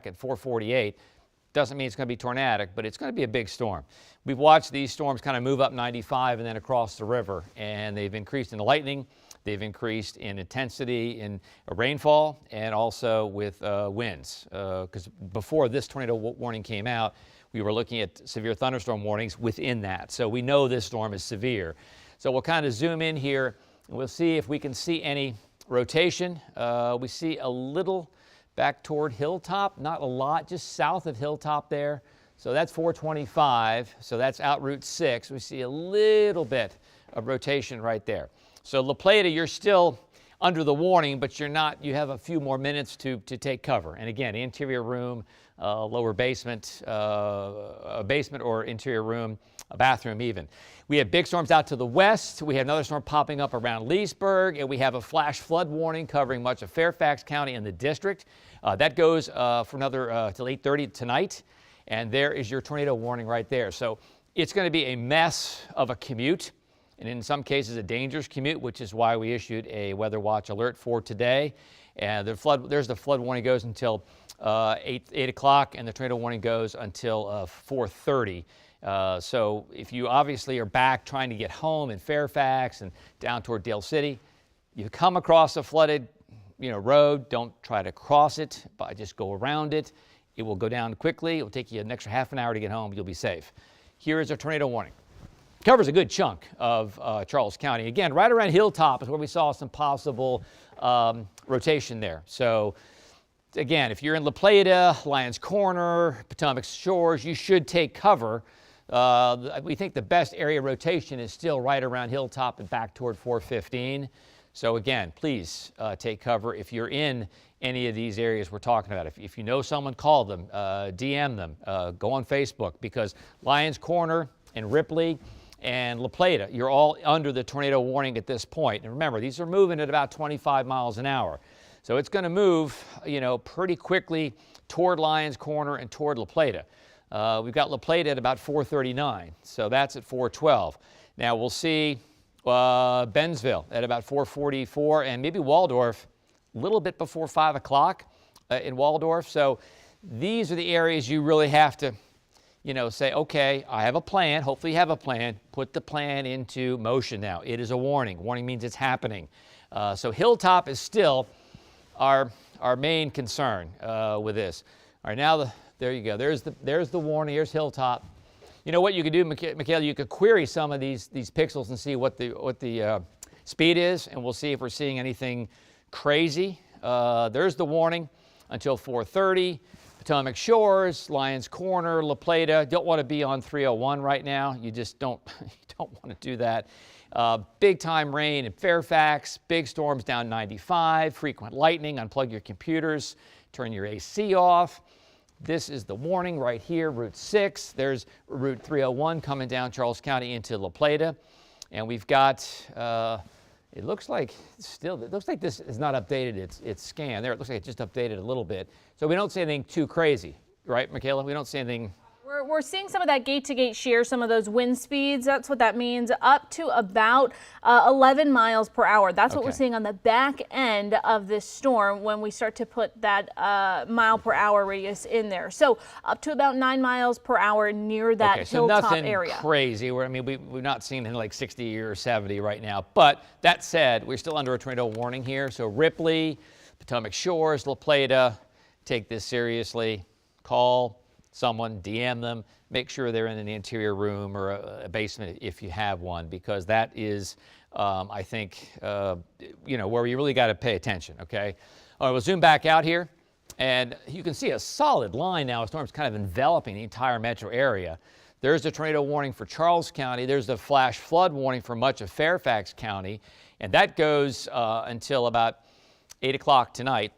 at 4:48. Doesn't mean it's going to be tornadic, but it's going to be a big storm. We've watched these storms kind of move up 95 and then across the river, and they've increased in lightning. They've increased in intensity in rainfall and also with winds. Because before this tornado warning came out, we were looking at severe thunderstorm warnings within that. So we know this storm is severe. So we'll kind of zoom in here and we'll see if we can see any rotation. We see a little back toward Hilltop, not a lot, just south of Hilltop there. So that's 425, so that's out Route 6. We see a little bit of rotation right there. So La Plata, you're still under the warning, but you're not, you have a few more minutes to take cover. And again, interior room, lower basement, a basement or interior room, a bathroom even. We have big storms out to the west. We have another storm popping up around Leesburg, and we have a flash flood warning covering much of Fairfax County and the district. That goes for another till 8:30 tonight, and there is your tornado warning right there. So it's going to be a mess of a commute, and in some cases a dangerous commute, which is why we issued a weather watch alert for today. And there's the flood warning goes until 8 o'clock, and the tornado warning goes until 4:30. So if you obviously are back trying to get home in Fairfax and down toward Dale City, you come across a flooded road, don't try to cross it, but just go around it. It will go down quickly. It will take you an extra half an hour to get home. You'll be safe. Here is a tornado warning. Covers a good chunk of Charles County. Again, right around Hilltop is where we saw some possible rotation there. So again, if you're in La Plata, Lyons Corner, Potomac Shores, you should take cover. We think the best area rotation is still right around Hilltop and back toward 415. So again, please take cover if you're in any of these areas we're talking about. If you know someone, call them, DM them, go on Facebook, because Lyons Corner and Ripley and La Plata, you're all under the tornado warning at this point. And remember, these are moving at about 25 miles an hour. So it's going to move, pretty quickly toward Lyons Corner and toward La Plata. We've got La Plata at about 439, so that's at 412. Now we'll see Bennsville at about 444, and maybe Waldorf a little bit before 5 o'clock in Waldorf. So these are the areas you really have to, say, okay, I have a plan. Hopefully you have a plan. Put the plan into motion now. It is a warning. Warning means it's happening. So Hilltop is still our main concern with this. All right, now there you go. There's the warning. Here's Hilltop. You know what you could do, Michaela? You could query some of these pixels and see what the speed is, and we'll see if we're seeing anything crazy. There's the warning until 4:30. Potomac Shores, Lyons Corner, La Plata. Don't want to be on 301 right now. You just don't want to do that. Big time rain in Fairfax. Big storms down 95. Frequent lightning. Unplug your computers. Turn your AC off. This is the warning right here, Route 6. There's Route 301 coming down Charles County into La Plata. And we've got, it looks like this is not updated its scan. There, it looks like it just updated a little bit. So we don't see anything too crazy, right, Michaela? We don't see anything. We're seeing some of that gate-to-gate shear, some of those wind speeds. That's what that means, up to about 11 miles per hour. That's what we're seeing on the back end of this storm when we start to put that mile per hour radius in there. So up to about 9 miles per hour near that Hilltop area. Nothing crazy. We're not seeing anything like 60 or 70 right now. But that said, we're still under a tornado warning here. So Ripley, Potomac Shores, La Plata, take this seriously. Call someone, DM them, make sure they're in an interior room or a basement if you have one, because that is, I think, where you really got to pay attention, okay? All right, we'll zoom back out here, and you can see a solid line now. A storm's kind of enveloping the entire metro area. There's the tornado warning for Charles County. There's the flash flood warning for much of Fairfax County, and that goes until about 8 o'clock tonight.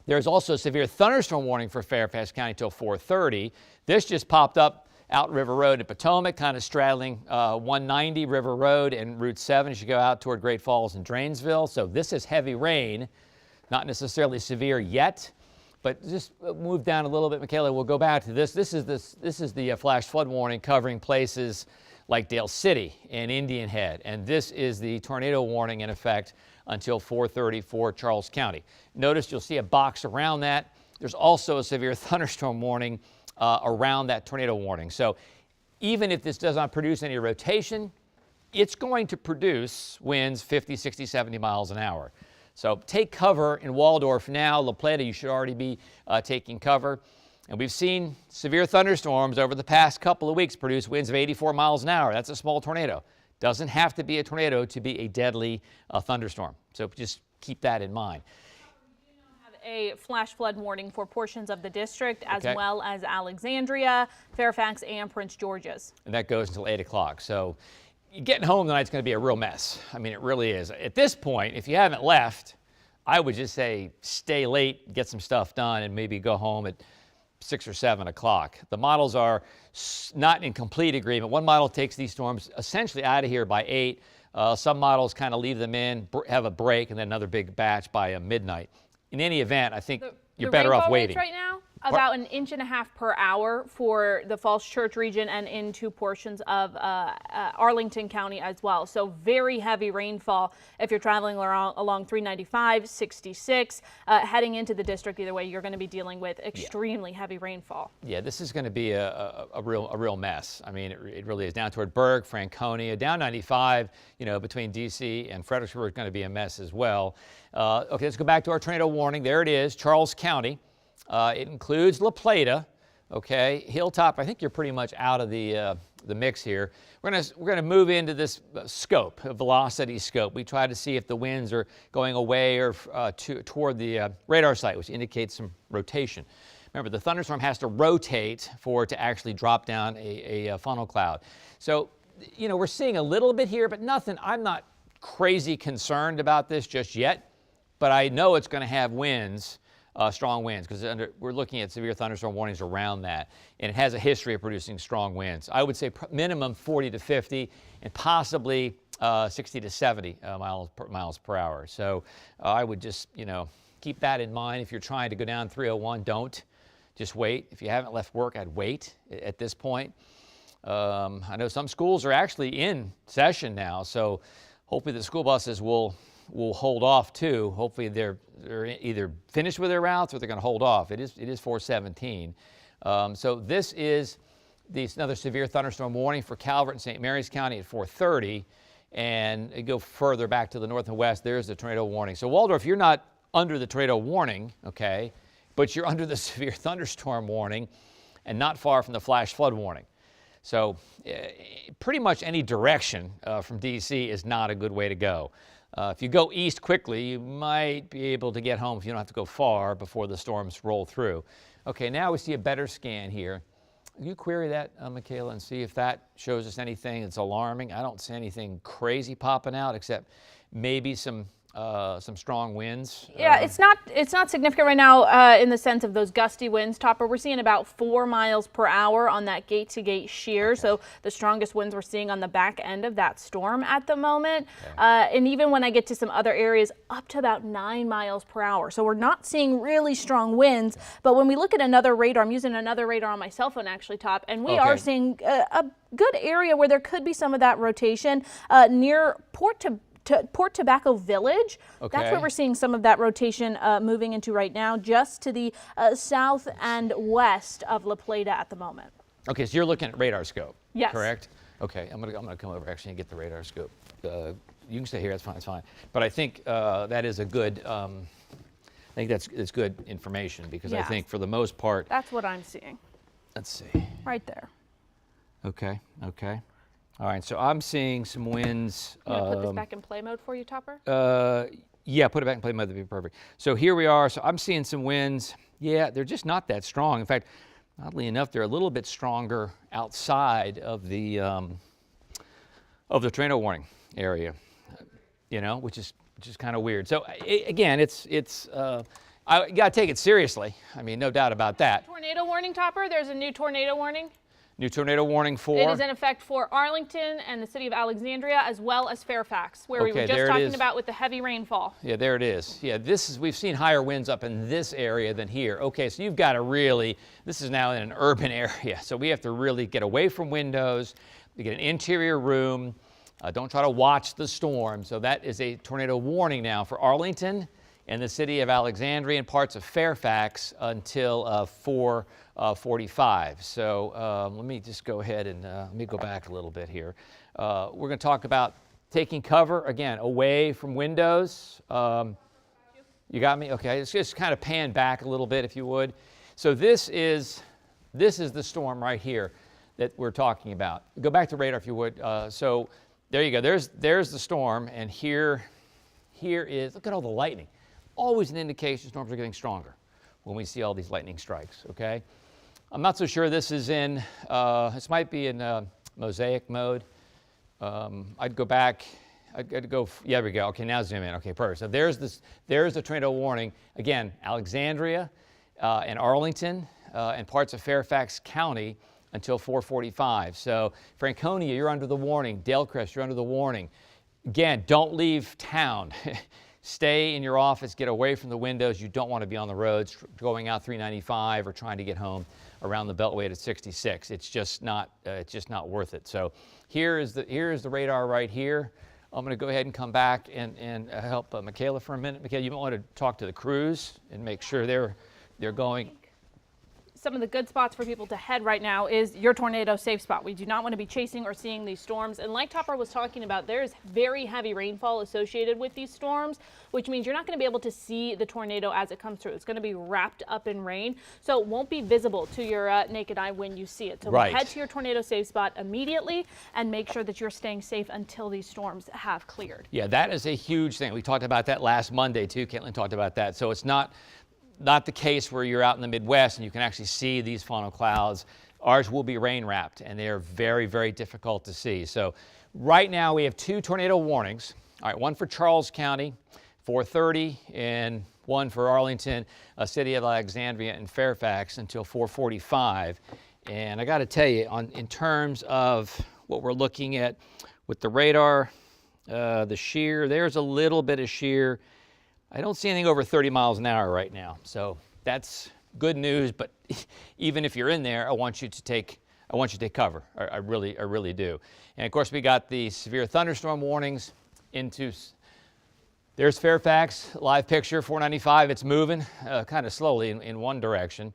There's also a severe thunderstorm warning for Fairfax County till 4:30. This just popped up out River Road at Potomac, kind of straddling 190 River Road and Route 7 as you go out toward Great Falls and Drainesville. So this is heavy rain, not necessarily severe yet, but just move down a little bit, Michaela. We'll go back to this. This is the flash flood warning covering places like Dale City and Indian Head, and this is the tornado warning in effect until 4:30 for Charles County. Notice you'll see a box around that. there's also a severe thunderstorm warning around that tornado warning. So even if this does not produce any rotation, it's going to produce winds 50, 60, 70 miles an hour. So take cover in Waldorf now. La Plata, you should already be taking cover. And we've seen severe thunderstorms over the past couple of weeks produce winds of 84 miles an hour. That's a small tornado. Doesn't have to be a tornado to be a deadly thunderstorm. So just keep that in mind. A flash flood warning for portions of the district, as well as Alexandria, Fairfax, and Prince George's. And that goes until 8 o'clock. So getting home tonight's going to be a real mess. I mean, it really is. At this point, if you haven't left, I would just say stay late, get some stuff done, and maybe go home at 6 or 7 o'clock. The models are not in complete agreement. One model takes these storms essentially out of here by 8. Some models kind of leave them in, have a break, and then another big batch by midnight. In any event, I think you're better off waiting. Right now, about 1.5 inches per hour for the Falls Church region and into portions of Arlington County as well. So very heavy rainfall if you're traveling along 395, 66, heading into the district. Either way, you're going to be dealing with extremely heavy rainfall. Yeah, this is going to be a real mess. I mean, it really is. Down toward Berg, Franconia, down 95, you know, between D.C. and Fredericksburg is going to be a mess as well. Okay, let's go back to our tornado warning. There it is, Charles County. It includes La Plata, okay, Hilltop. I think you're pretty much out of the mix here. We're gonna move into this scope, a velocity scope. We try to see if the winds are going away or toward the radar site, which indicates some rotation. Remember, the thunderstorm has to rotate for it to actually drop down a funnel cloud. So, you know, we're seeing a little bit here, but nothing. I'm not crazy concerned about this just yet, but I know it's going to have winds. Strong winds, because we're looking at severe thunderstorm warnings around that, and it has a history of producing strong winds. I would say minimum 40 to 50, and possibly 60 to 70 miles per hour. So I would just, you know, keep that in mind. If you're trying to go down 301, don't. Just wait. If you haven't left work, I'd wait at this point. I know some schools are actually in session now, so hopefully the school buses will hold off too. Hopefully they're either finished with their routes or they're going to hold off. It is 417. So this is another severe thunderstorm warning for Calvert and St. Mary's County at 4:30, and you go further back to the north and west. There's the tornado warning. So Waldorf, you're not under the tornado warning, okay, but you're under the severe thunderstorm warning, and not far from the flash flood warning. So pretty much any direction from D.C. is not a good way to go. If you go east quickly, you might be able to get home if you don't have to go far before the storms roll through. Okay, now we see a better scan here. Can you query that, Michaela, and see if that shows us anything that's alarming? I don't see anything crazy popping out except maybe some strong winds. Yeah, it's not significant right now in the sense of those gusty winds, Topper. We're seeing about 4 miles per hour on that gate-to-gate shear. Okay. So the strongest winds we're seeing on the back end of that storm at the moment. Okay. And even when I get to some other areas, up to about 9 miles per hour. So we're not seeing really strong winds. But when we look at another radar, I'm using another radar on my cell phone actually, Top, and we are seeing a good area where there could be some of that rotation near Port Tobacco Village. Okay. That's where we're seeing some of that rotation moving into right now, just to the south and west of La Plata at the moment. Okay, so you're looking at radar scope, yes, correct? Okay, I'm gonna come over actually and get the radar scope. You can stay here, that's fine, it's fine. But I think that is a good, I think that's good information, because I think for the most part. That's what I'm seeing. Let's see. Right there. Okay, okay. All right, so I'm seeing some winds. Can I put this back in play mode for you, Topper? Yeah, put it back in play mode, that'd be perfect. So here we are, so I'm seeing some winds. Yeah, they're just not that strong. In fact, oddly enough, they're a little bit stronger outside of the tornado warning area, you know, which is kind of weird. So again, I got to take it seriously. I mean, no doubt about that. Tornado warning, Topper? There's a new tornado warning. New tornado warning for? It is in effect for Arlington and the city of Alexandria, as well as Fairfax, where we were just talking about with the heavy rainfall. Yeah, there it is. Yeah, we've seen higher winds up in this area than here. Okay, so you've got to really, this is now in an urban area, so we have to really get away from windows, get an interior room, don't try to watch the storm. So that is a tornado warning now for Arlington and the city of Alexandria and parts of Fairfax until 4:45. So let me just go ahead and let me go back a little bit here. We're going to talk about taking cover, again, away from windows. You got me? Okay, let's just kind of pan back a little bit if you would. So this is the storm right here that we're talking about. Go back to radar if you would. So there you go. There's the storm, and here is, look at all the lightning. Always an indication storms are getting stronger when we see all these lightning strikes, okay? I'm not so sure this is in, this might be in mosaic mode. I'd go back, I'd go, yeah, there we go. Okay, now zoom in. Okay, perfect. So there's the tornado warning. Again, Alexandria and Arlington and parts of Fairfax County until 4:45. So Franconia, you're under the warning. Dalecrest, you're under the warning. Again, don't leave town. Stay in your office, get away from the windows. You don't want to be on the roads going out 395 or trying to get home around the Beltway at 66. It's just not worth it. So here is the radar right here. I'm going to go ahead and come back and help Michaela for a minute. Michaela, you might want to talk to the crews and make sure they're going. Some of the good spots for people to head right now is your tornado safe spot. We do not want to be chasing or seeing these storms. And like Topper was talking about, there's very heavy rainfall associated with these storms, which means you're not going to be able to see the tornado as it comes through. It's going to be wrapped up in rain, so it won't be visible to your naked eye when you see it. So right. Head to your tornado safe spot immediately and make sure that you're staying safe until these storms have cleared. Yeah, that is a huge thing. We talked about that last Monday too. Caitlin talked about that. So it's not the case where you're out in the Midwest and you can actually see these funnel clouds. Ours will be rain wrapped, and they are very, very difficult to see. So right now we have 2 tornado warnings. All right, one for Charles County, 4:30, and one for Arlington, city of Alexandria and Fairfax until 4:45. And I got to tell you, in terms of what we're looking at with the radar, the shear, there's a little bit of shear. I don't see anything over 30 miles an hour right now, so that's good news. But even if you're in there, I want you to take cover. I really do. And of course, we got the severe thunderstorm warnings into. There's Fairfax, live picture, 495. It's moving kind of slowly in one direction.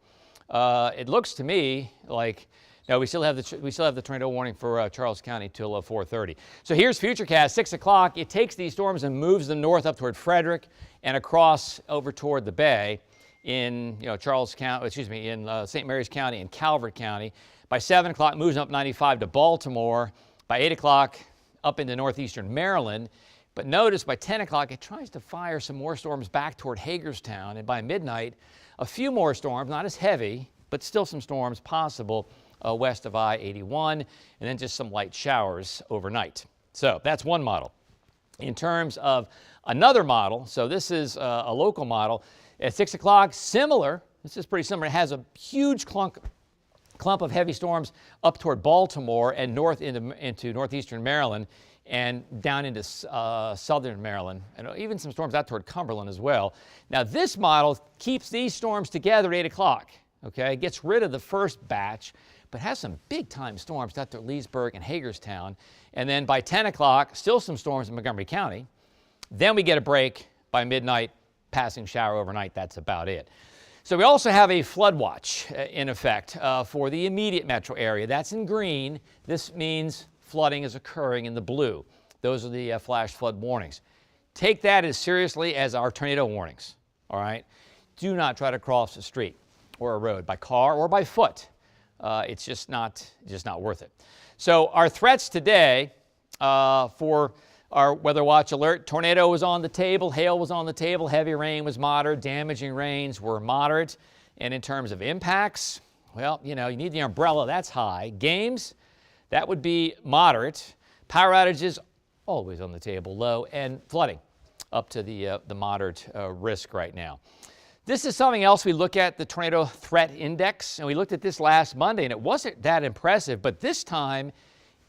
It looks to me like. No, we still have the tornado warning for Charles County till 4:30. So here's Futurecast, 6 o'clock. It takes these storms and moves them north up toward Frederick and across over toward the Bay in Charles County. Excuse me, in St. Mary's County and Calvert County. By 7 o'clock, moves up 95 to Baltimore. By 8 o'clock, up into northeastern Maryland. But notice by 10 o'clock, it tries to fire some more storms back toward Hagerstown. And by midnight, a few more storms, not as heavy, but still some storms possible. West of I-81, and then just some light showers overnight. So that's one model. In terms of another model, so this is a local model, at 6 o'clock, similar, this is pretty similar, it has a huge clump of heavy storms up toward Baltimore and north into northeastern Maryland and down into southern Maryland, and even some storms out toward Cumberland as well. Now this model keeps these storms together at 8 o'clock, okay? Gets rid of the first batch, but has some big-time storms out to Leesburg and Hagerstown. And then by 10 o'clock, still some storms in Montgomery County. Then we get a break by midnight, passing shower overnight. That's about it. So we also have a flood watch in effect for the immediate metro area. That's in green. This means flooding is occurring in the blue. Those are the flash flood warnings. Take that as seriously as our tornado warnings, all right? Do not try to cross the street or a road by car or by foot. It's just not worth it. So our threats today for our weather watch alert: tornado was on the table, hail was on the table, heavy rain was moderate, damaging rains were moderate. And in terms of impacts, well, you need the umbrella, that's high. Games, that would be moderate. Power outages, always on the table, low. And flooding, up to the moderate risk right now. This is something else we look at, the Tornado Threat Index, and we looked at this last Monday, and it wasn't that impressive, but this time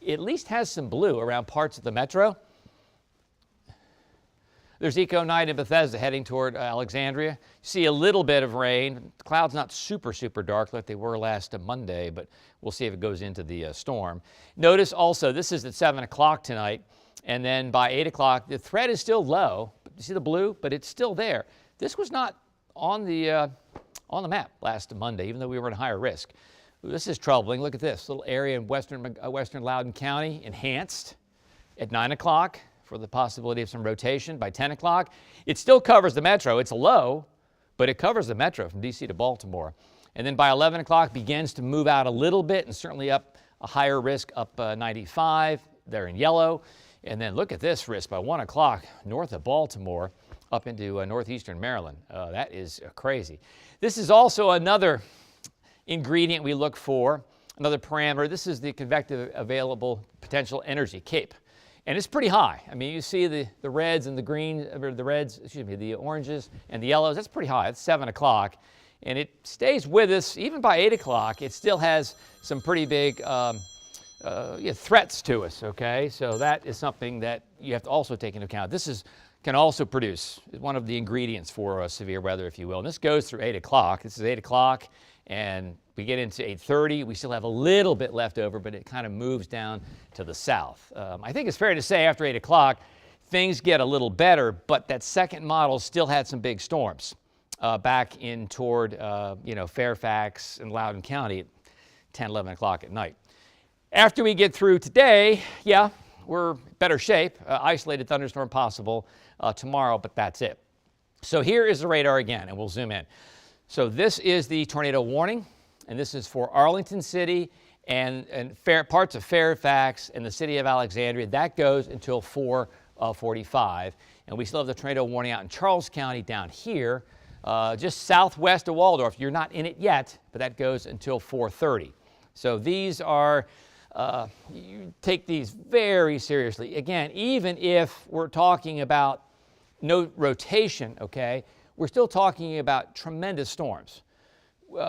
it at least has some blue around parts of the metro. There's Eco Night in Bethesda heading toward Alexandria. You see a little bit of rain. The clouds not super dark like they were last Monday, but we'll see if it goes into the storm. Notice also, this is at 7 o'clock tonight, and then by 8 o'clock, the threat is still low. You see the blue? But it's still there. this was not on the map last Monday, even though we were in higher risk. This is troubling. Look at this little area in western Loudoun County, enhanced at 9 o'clock for the possibility of some rotation by 10 o'clock. It still covers the metro. It's low, but it covers the metro from D.C. to Baltimore. And then by 11 o'clock begins to move out a little bit and certainly up a higher risk up 95. They're in yellow. And then look at this risk by 1 o'clock north of Baltimore up into northeastern Maryland. That is crazy. This is also another ingredient we look for, another parameter. This is the convective available potential energy, CAPE. And it's pretty high. I mean, you see the reds and the green, or the oranges and the yellows. That's pretty high. It's 7 o'clock. And it stays with us even by 8 o'clock. It still has some pretty big threats to us, okay? So that is something that you have to also take into account. This can also produce one of the ingredients for severe weather, if you will. And this goes through 8 o'clock. This is 8 o'clock, and we get into 8:30. We still have a little bit left over, but it kind of moves down to the south. I think it's fair to say after 8 o'clock, things get a little better, but that second model still had some big storms back in toward Fairfax and Loudoun County at 10, 11 o'clock at night. After we get through today, yeah, we're in better shape. Isolated thunderstorm possible tomorrow, but that's it. So here is the radar again, and we'll zoom in. So this is the tornado warning, and this is for Arlington City and parts of Fairfax and the city of Alexandria. That goes until 4:45, and we still have the tornado warning out in Charles County down here, just southwest of Waldorf. You're not in it yet, but that goes until 4:30. So these are, you take these very seriously. Again, even if we're talking about no rotation, okay, we're still talking about tremendous storms,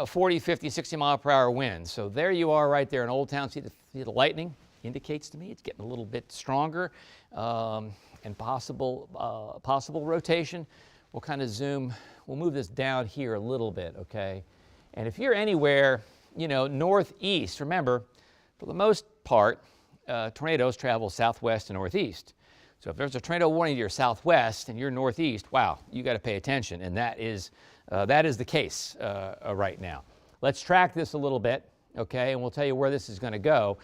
40, 50, 60 mile per hour winds. So there you are right there in Old Town. See the lightning? Indicates to me it's getting a little bit stronger, and possible rotation. We'll kind of zoom. We'll move this down here a little bit, okay? And if you're anywhere, northeast, remember, for the most part, tornadoes travel southwest and northeast. So if there's a tornado warning to your southwest and you're northeast, wow, you got to pay attention, and that is the case right now. Let's track this a little bit, okay, and we'll tell you where this is going to go.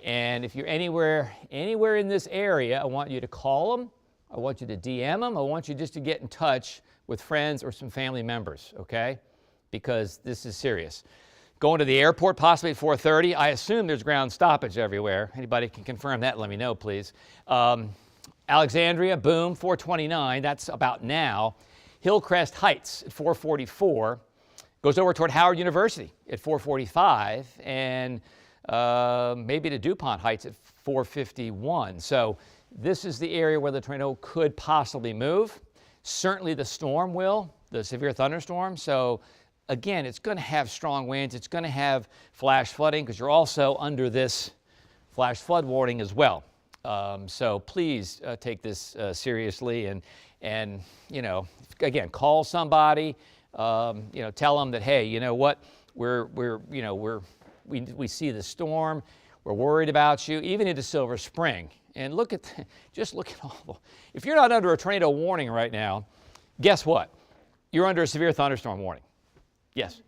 And if you're anywhere in this area, I want you to call them. I want you to DM them. I want you just to get in touch with friends or some family members, okay, because this is serious. Going to the airport possibly at 4:30. I assume there's ground stoppage everywhere. Anybody can confirm that? Let me know, please. Alexandria, boom, 4:29. That's about now. Hillcrest Heights at 4:44. Goes over toward Howard University at 4:45, and maybe to DuPont Heights at 4:51. So this is the area where the tornado could possibly move. Certainly the storm will, the severe thunderstorm. So again, it's going to have strong winds. It's going to have flash flooding because you're also under this flash flood warning as well. So please take this seriously, and again, call somebody. Tell them that, hey, you know what, we see the storm. We're worried about you, even into Silver Spring. And just look at all. If you're not under a tornado warning right now, guess what? You're under a severe thunderstorm warning. Yes.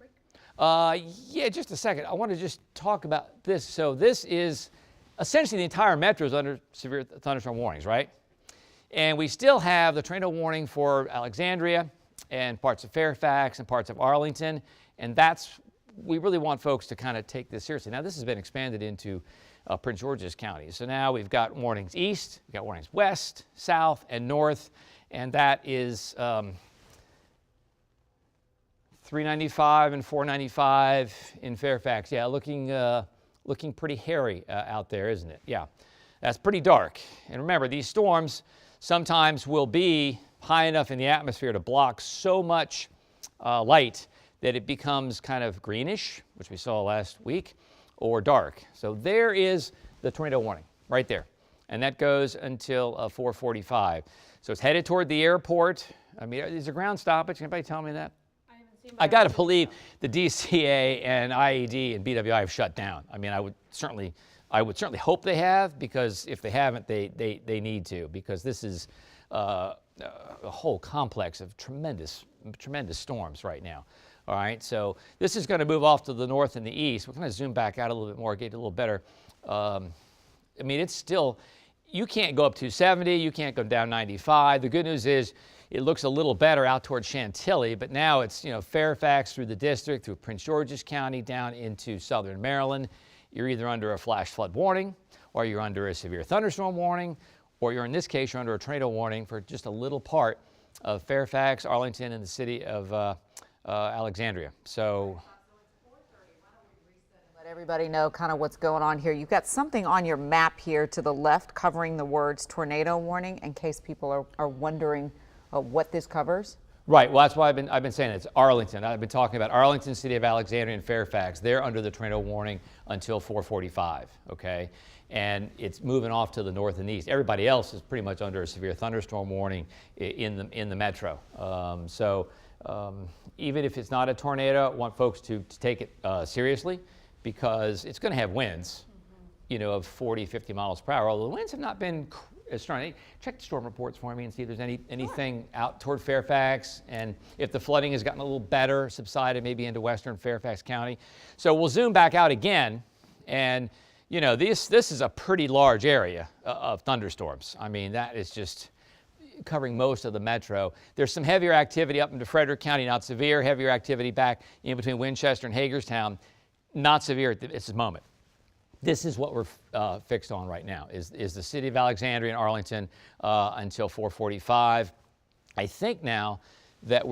Yeah, just a second. I want to just talk about this. So this is essentially the entire metro is under severe thunderstorm warnings, right? And we still have the tornado warning for Alexandria and parts of Fairfax and parts of Arlington. And we really want folks to kind of take this seriously. Now, this has been expanded into Prince George's County. So now we've got warnings east, we've got warnings west, south, and north. And that is 395 and 495 in Fairfax. Yeah, looking pretty hairy out there, isn't it? Yeah, that's pretty dark. And remember, these storms sometimes will be high enough in the atmosphere to block so much light that it becomes kind of greenish, which we saw last week, or dark. So there is the tornado warning right there. And that goes until 4:45. So it's headed toward the airport. I mean, is there ground stoppage? Anybody tell me that? I got to believe the DCA and IED and BWI have shut down. I mean, I would certainly hope they have, because if they haven't, they need to, because this is a whole complex of tremendous tremendous storms right now. All right, so this is going to move off to the north and the east. We're going to zoom back out a little bit more, get a little better. I mean, it's still, you can't go up 270, you can't go down 95. The good news is it looks a little better out towards Chantilly, but now it's, Fairfax through the district, through Prince George's County, down into southern Maryland. You're either under a flash flood warning, or you're under a severe thunderstorm warning, or you're, in this case, you're under a tornado warning for just a little part of Fairfax, Arlington, and the city of Alexandria. So let everybody know kind of what's going on here. You've got something on your map here to the left covering the words tornado warning in case people are wondering what this covers. Right. Well, that's why I've been saying it's Arlington. I've been talking about Arlington, city of Alexandria, and Fairfax. They're under the tornado warning until 4:45. Okay, and it's moving off to the north and east. Everybody else is pretty much under a severe thunderstorm warning in the metro. Even if it's not a tornado, I want folks to take it seriously, because it's going to have winds, of 40, 50 miles per hour. Although the winds have not been as strong. Check the storm reports for me and see if there's anything out toward Fairfax, and if the flooding has gotten a little better, subsided maybe into western Fairfax County. So we'll zoom back out again, and this is a pretty large area of thunderstorms. I mean, that is just covering most of the metro. There's some heavier activity up into Frederick County, not severe. Heavier activity back in between Winchester and Hagerstown, not severe at this moment. This is what we're fixed on right now, is the city of Alexandria and Arlington until 4:45. I think now that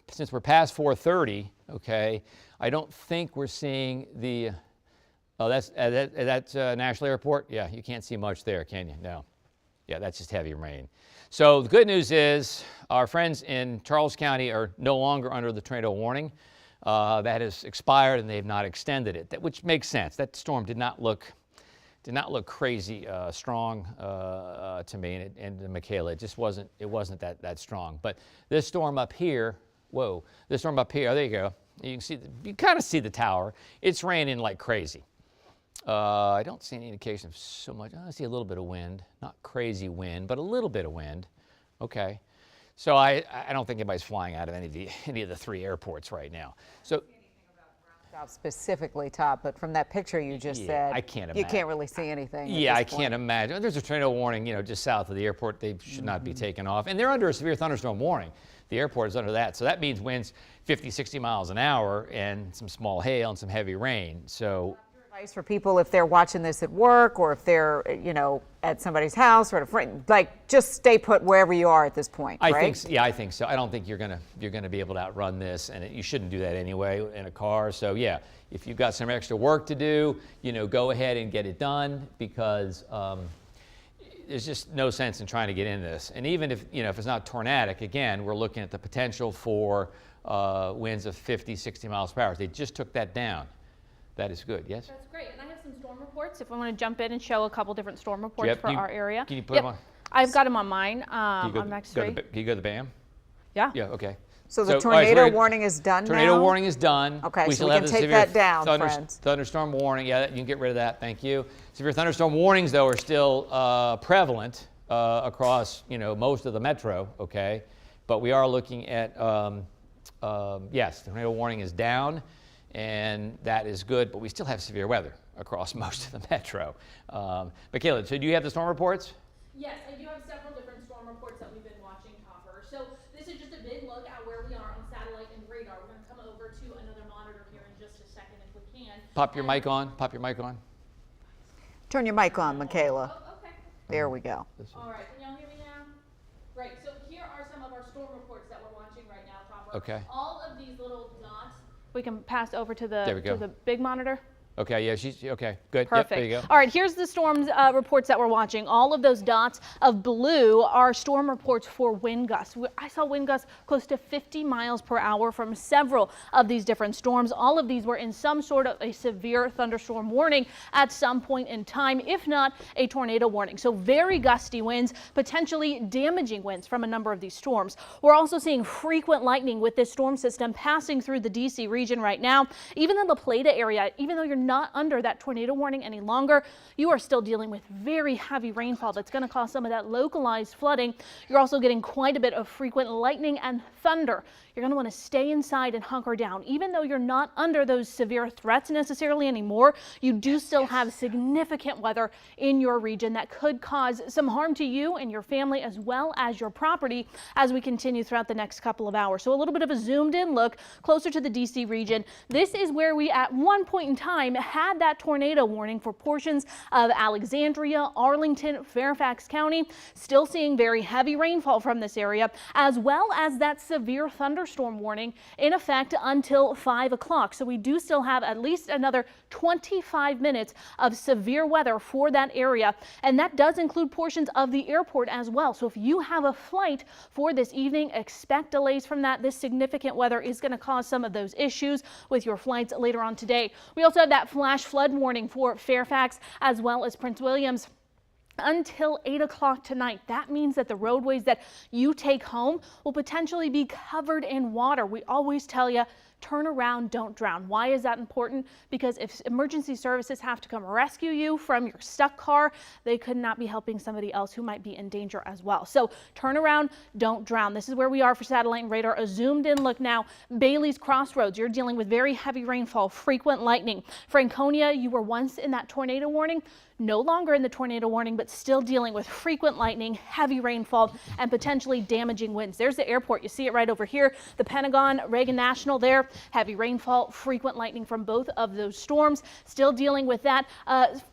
since we're past 4:30, okay, I don't think we're seeing the, that's National Airport? Yeah, you can't see much there, can you? No. Yeah, that's just heavy rain. So the good news is our friends in Charles County are no longer under the tornado warning. That has expired, and they've not extended it, which makes sense. That storm did not look crazy strong to me and to Michaela. It just wasn't that strong. But this storm up here, this storm up here, there you go. You kind of see the tower. It's raining like crazy. I don't see any indication of so much. I see a little bit of wind, not crazy wind, but a little bit of wind. Okay. So I don't think anybody's flying out of any of the three airports right now. So specifically, Todd, but from that picture you just said, I can't imagine. You can't really see anything. Yeah, I can't imagine. There's a tornado warning, just south of the airport. They should not be taken off, and they're under a severe thunderstorm warning. The airport is under that, so that means winds 50, 60 miles an hour and some small hail and some heavy rain. So. Advice for people if they're watching this at work, or if they're at somebody's house or at a friend, like, just stay put wherever you are at this point, right? I think so. I don't think you're gonna be able to outrun this, and you shouldn't do that anyway in a car. So yeah, if you've got some extra work to do, go ahead and get it done, because there's just no sense in trying to get in this. And even if if it's not tornadic, again, we're looking at the potential for winds of 50, 60 miles per hour. They just took that down. That is good, yes? That's great. And I have some storm reports if I want to jump in and show a couple different storm reports for our area. Can you put them on? I've got them on mine. On next Can you go to the BAM? Yeah. Yeah, okay. So the tornado warning is done now? Tornado warning is done. Okay, we so we can take that down, friends. Thunderstorm warning, yeah, you can get rid of that, thank you. Severe thunderstorm warnings, though, are still prevalent across, most of the metro, okay? But we are looking at, yes, the tornado warning is down, and that is good, but we still have severe weather across most of the metro. Michaela, so do you have the storm reports? Yes, I do have several different storm reports that we've been watching, Topper. So this is just a big look at where we are on satellite and radar. We're going to come over to another monitor here in just a second if we can. Pop your mic on. Pop your mic on. Turn your mic on, Michaela. Oh, okay. There we go. All right, can y'all hear me now? Right, so here are some of our storm reports that we're watching right now, Topper. Okay. All of these little dots, we can pass over to the big monitor. Okay, yeah, she's okay. Good. Perfect. Yep, there you go. All right, here's the storm reports that we're watching. All of those dots of blue are storm reports for wind gusts. I saw wind gusts close to 50 miles per hour from several of these different storms. All of these were in some sort of a severe thunderstorm warning at some point in time, if not a tornado warning. So very gusty winds, potentially damaging winds from a number of these storms. We're also seeing frequent lightning with this storm system passing through the D.C. region right now. Even in the Plata area, even though you're not under that tornado warning any longer. You are still dealing with very heavy rainfall that's going to cause some of that localized flooding. You're also getting quite a bit of frequent lightning and thunder. You're going to want to stay inside and hunker down. Even though you're not under those severe threats necessarily anymore, you do still have significant weather in your region that could cause some harm to you and your family as well as your property as we continue throughout the next couple of hours. So a little bit of a zoomed in look closer to the DC region. This is where we at one point in time had that tornado warning for portions of Alexandria, Arlington, Fairfax County. Still seeing very heavy rainfall from this area, as well as that severe thunderstorm warning in effect until 5 o'clock. So we do still have at least another 25 minutes of severe weather for that area. And that does include portions of the airport as well. So if you have a flight for this evening, expect delays from that. This significant weather is going to cause some of those issues with your flights later on today. We also have that flash flood warning for Fairfax as well as Prince Williams until 8 o'clock tonight. That means that the roadways that you take home will potentially be covered in water. We always tell you, turn around, don't drown. Why is that important? Because if emergency services have to come rescue you from your stuck car, they could not be helping somebody else who might be in danger as well. So turn around, don't drown. This is where we are for satellite and radar. A zoomed in look now. Bailey's Crossroads, you're dealing with very heavy rainfall, frequent lightning. Franconia, you were once in that tornado warning. No longer in the tornado warning, but still dealing with frequent lightning, heavy rainfall, and potentially damaging winds. There's the airport. You see it right over here. The Pentagon, Reagan National there. Heavy rainfall, frequent lightning from both of those storms. Still dealing with that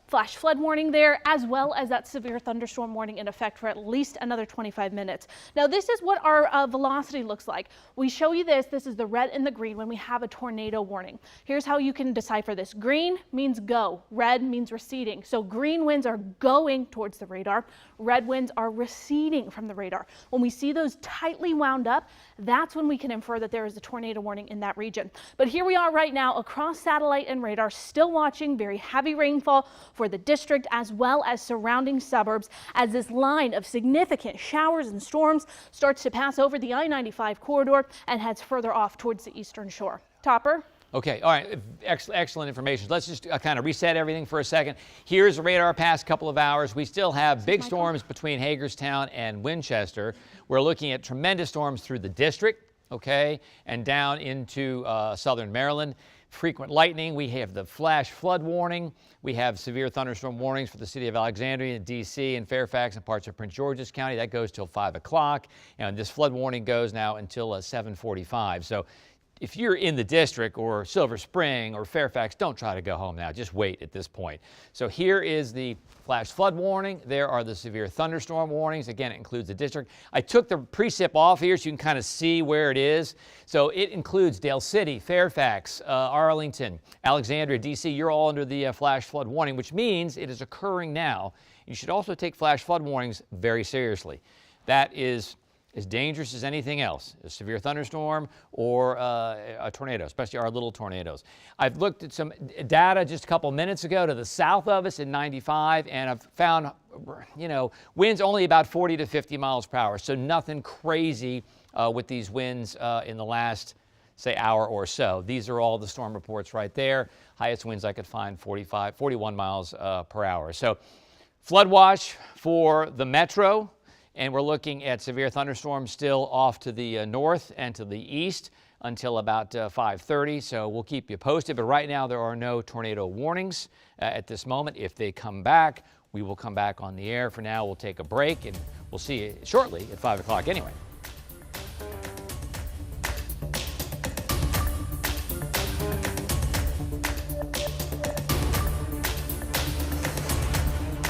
flash flood warning there, as well as that severe thunderstorm warning in effect for at least another 25 minutes. Now, this is what our velocity looks like. We show you this. This is the red and the green when we have a tornado warning. Here's how you can decipher this. Green means go. Red means receding. So green winds are going towards the radar. Red winds are receding from the radar. When we see those tightly wound up, that's when we can infer that there is a tornado warning in that region. But here we are right now across satellite and radar, still watching very heavy rainfall for the district as well as surrounding suburbs as this line of significant showers and storms starts to pass over the I-95 corridor and heads further off towards the eastern shore. Topper? Okay, all right, excellent information. Let's just kind of reset everything for a second. Here's the radar past couple of hours. We still have big storms between Hagerstown and Winchester. We're looking at tremendous storms through the district, okay, and down into southern Maryland. Frequent lightning. We have the flash flood warning. We have severe thunderstorm warnings for the city of Alexandria, D.C., and Fairfax and parts of Prince George's County. That goes till 5 o'clock. And this flood warning goes now until 7:45. So if you're in the district or Silver Spring or Fairfax, don't try to go home now. Just wait at this point. So here is the flash flood warning. There are the severe thunderstorm warnings. Again, it includes the district. I took the precip off here so you can kind of see where it is. So it includes Dale City, Fairfax, Arlington, Alexandria, D.C. You're all under the flash flood warning, which means it is occurring now. You should also take flash flood warnings very seriously. That is as dangerous as anything else, a severe thunderstorm or a tornado, especially our little tornadoes. I've looked at some data just a couple minutes ago to the south of us in 95, and I've found, winds only about 40 to 50 miles per hour, so nothing crazy with these winds in the last, say, hour or so. These are all the storm reports right there. Highest winds I could find, 41 miles per hour. So flood watch for the metro. And we're looking at severe thunderstorms still off to the north and to the east until about 5:30. So we'll keep you posted. But right now there are no tornado warnings at this moment. If they come back, we will come back on the air. For now, we'll take a break and we'll see you shortly at 5 o'clock anyway.